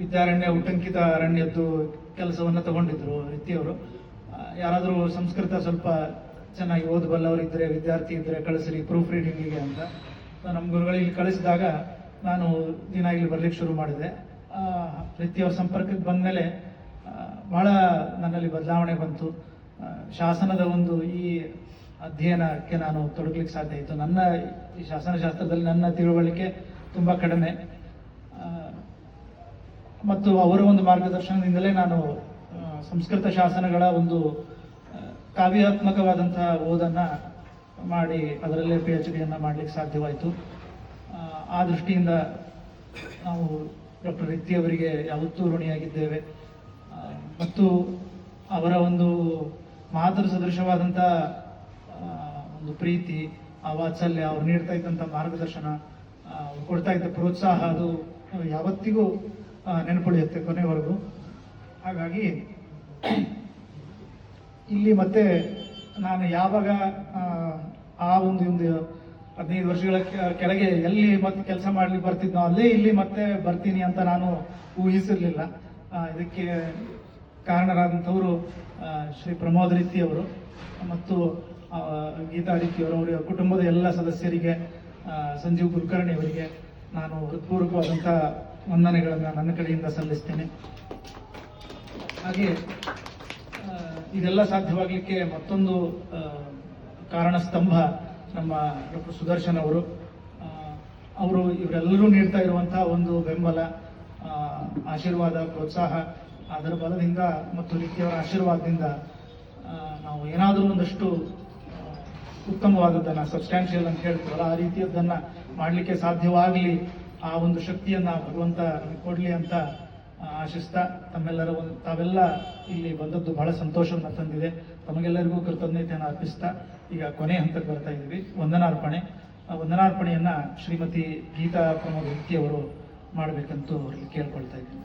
ವಿದ್ಯಾರಣ್ಯ ಉಟಂಕಿತ ಅರಣ್ಯದ್ದು ಕೆಲಸವನ್ನು ತಗೊಂಡಿದ್ರು ರೀತಿಯವರು. ಯಾರಾದರೂ ಸಂಸ್ಕೃತ ಸ್ವಲ್ಪ ಚೆನ್ನಾಗಿ ಓದಬಲ್ಲವರಿದ್ದರೆ, ವಿದ್ಯಾರ್ಥಿ ಇದ್ದರೆ ಕಳಿಸ್ರಿ ಪ್ರೂಫ್ ರೀಡಿಂಗಿಗೆ ಅಂತ. ನಮ್ಮ ಗುರುಗಳಿಗೆ ಕಳಿಸಿದಾಗ ನಾನು ದಿನ ಇಲ್ಲಿ ಬರ್ಲಿಕ್ಕೆ ಶುರು ಮಾಡಿದೆ. ರೀತಿಯವರ ಸಂಪರ್ಕಕ್ಕೆ ಬಂದ ಮೇಲೆ ಬಹಳ ನನ್ನಲ್ಲಿ ಬದಲಾವಣೆ ಬಂತು. ಶಾಸನದ ಒಂದು ಈ ಅಧ್ಯಯನಕ್ಕೆ ನಾನು ತೊಡಗಲಿಕ್ಕೆ ಸಾಧ್ಯ ಆಯಿತು. ನನ್ನ ಈ ಶಾಸನಶಾಸ್ತ್ರದಲ್ಲಿ ನನ್ನ ತಿಳುವಳಿಕೆ ತುಂಬ ಕಡಿಮೆ, ಮತ್ತು ಅವರ ಒಂದು ಮಾರ್ಗದರ್ಶನದಿಂದಲೇ ನಾನು ಸಂಸ್ಕೃತ ಶಾಸನಗಳ ಒಂದು ಕಾವ್ಯಾತ್ಮಕವಾದಂತಹ ಓದನ್ನು ಮಾಡಿ ಅದರಲ್ಲೇ PhD ಮಾಡಲಿಕ್ಕೆ ಸಾಧ್ಯವಾಯಿತು. ಆ ದೃಷ್ಟಿಯಿಂದ ನಾವು ಡಾಕ್ಟರ್ ರಿತ್ತಿ ಅವರಿಗೆ ಯಾವತ್ತೂ ಋಣಿಯಾಗಿದ್ದೇವೆ. ಮತ್ತು ಅವರ ಒಂದು ಮಾತೃ ಸದೃಶವಾದಂಥ ಒಂದು ಪ್ರೀತಿ, ಆ ವಾತ್ಸಲ್ಯ, ಅವ್ರು ನೀಡ್ತಾ ಇದ್ದಂಥ ಮಾರ್ಗದರ್ಶನ, ಕೊಡ್ತಾ ಇದ್ದ ಪ್ರೋತ್ಸಾಹ, ಅದು ಯಾವತ್ತಿಗೂ ನೆನಪುಳಿಯುತ್ತೆ ಕೊನೆವರೆಗೂ. ಹಾಗಾಗಿ ಇಲ್ಲಿ ಮತ್ತೆ ನಾನು ಯಾವಾಗ ಆ ಒಂದು 15 ವರ್ಷಗಳ ಕೆಳಗೆ ಎಲ್ಲಿ ಮತ್ತೆ ಕೆಲಸ ಮಾಡ್ಲಿಕ್ಕೆ ಬರ್ತಿದ್ನೋ ಅಲ್ಲೇ ಇಲ್ಲಿ ಮತ್ತೆ ಬರ್ತೀನಿ ಅಂತ ನಾನು ಊಹಿಸಿರ್ಲಿಲ್ಲ. ಇದಕ್ಕೆ ಕಾರಣರಾದಂಥವರು ಶ್ರೀ ಪ್ರಮೋದ್ ರಿತ್ತಿ ಅವರು ಮತ್ತು ಗೀತಾ ರಿತ್ತಿ ಅವರು, ಅವರ ಕುಟುಂಬದ ಎಲ್ಲ ಸದಸ್ಯರಿಗೆ, ಸಂಜೀವ್ ಕುಲಕರ್ಣಿ ಅವರಿಗೆ ನಾನು ಹೃತ್ಪೂರ್ವಕವಾದಂಥ ವಂದನೆಗಳನ್ನು ನನ್ನ ಕಡೆಯಿಂದ ಸಲ್ಲಿಸ್ತೇನೆ. ಹಾಗೆ ಇದೆಲ್ಲ ಸಾಧ್ಯವಾಗಲಿಕ್ಕೆ ಮತ್ತೊಂದು ಕಾರಣ ಸ್ತಂಭ ನಮ್ಮ ಡಾಕ್ಟರ್ ಸುದರ್ಶನ್ ಅವರು. ಇವರೆಲ್ಲರೂ ನೀಡ್ತಾ ಇರುವಂತಹ ಒಂದು ಬೆಂಬಲ, ಆಶೀರ್ವಾದ, ಪ್ರೋತ್ಸಾಹ, ಅದರ ಬಲದಿಂದ ಮತ್ತು ರೀತಿಯವರ ಆಶೀರ್ವಾದದಿಂದ ನಾವು ಏನಾದರೂ ಒಂದಷ್ಟು ಉತ್ತಮವಾದದ್ದನ್ನು, ಸಬ್ಸ್ಟ್ಯಾನ್ಷಿಯಲ್ ಅಂತ ಹೇಳ್ತೀವಲ್ಲ, ಆ ರೀತಿಯದ್ದನ್ನು ಮಾಡಲಿಕ್ಕೆ ಸಾಧ್ಯವಾಗಲಿ, ಆ ಒಂದು ಶಕ್ತಿಯನ್ನು ಭಗವಂತ ಕೊಡಲಿ ಅಂತ ಆಶಿಸ್ತಾ, ತಾವೆಲ್ಲ ಇಲ್ಲಿ ಬಂದದ್ದು ಬಹಳ ಸಂತೋಷವನ್ನು ತಂದಿದೆ. ತಮಗೆಲ್ಲರಿಗೂ ಕೃತಜ್ಞತೆಯನ್ನು ಅರ್ಪಿಸ್ತಾ ಈಗ ಕೊನೆ ಹಂತಕ್ಕೆ ಬರ್ತಾ ಇದ್ದೀವಿ. ವಂದನಾರ್ಪಣೆಯನ್ನು ಶ್ರೀಮತಿ ಗೀತಾ ಪ್ರಮೋದ್ ರಿತ್ತಿ ಅವರು ಮಾಡಬೇಕಂತೂ ಅವರಲ್ಲಿ ಕೇಳ್ಕೊಳ್ತಾ ಇದ್ದೀನಿ.